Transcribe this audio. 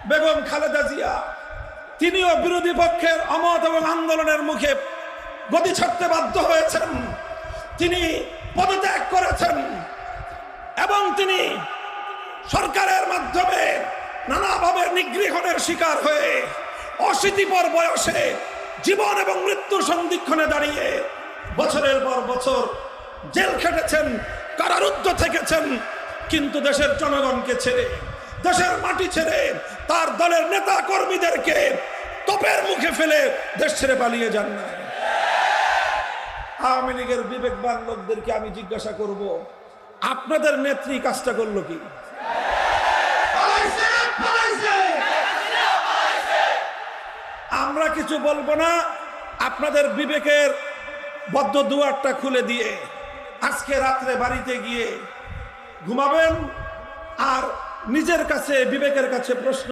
বেগম খালেদা জিয়া, তিনিও বিরোধী পক্ষের অমত এবং আন্দোলনের মুখে গদি ছাড়তে বাধ্য হয়েছেন। তিনি পদত্যাগ করেছেন এবং তিনি সরকারের মাধ্যমে নানাভাবে নিগৃহণের শিকার হয়ে অশীতিপর বয়সে জীবন এবং মৃত্যুর সন্ধিক্ষণে দাঁড়িয়ে বছরের পর বছর জেল খেটেছেন, কারারুদ্ধ থেকেছেন, কিন্তু দেশের জনগণকে ছেড়ে, দেশের মাটি ছেড়ে, তার দলের নেতা কর্মীদেরকে তোপের মুখে ফেলে দেশ ছেড়ে পালিয়ে যান না। আওয়ামী লীগের বিবেকবান লোকদেরকে আমি জিজ্ঞাসা করব, আপনাদের নেত্রী কাজটা করলো কি? আমরা কিছু বলবো না, আপনাদের বিবেকের বদ্ধ দুয়ারটা খুলে দিয়ে আজকে রাত্রে বাড়িতে গিয়ে ঘুমাবেন আর নিজের কাছে, বিবেকের কাছে প্রশ্ন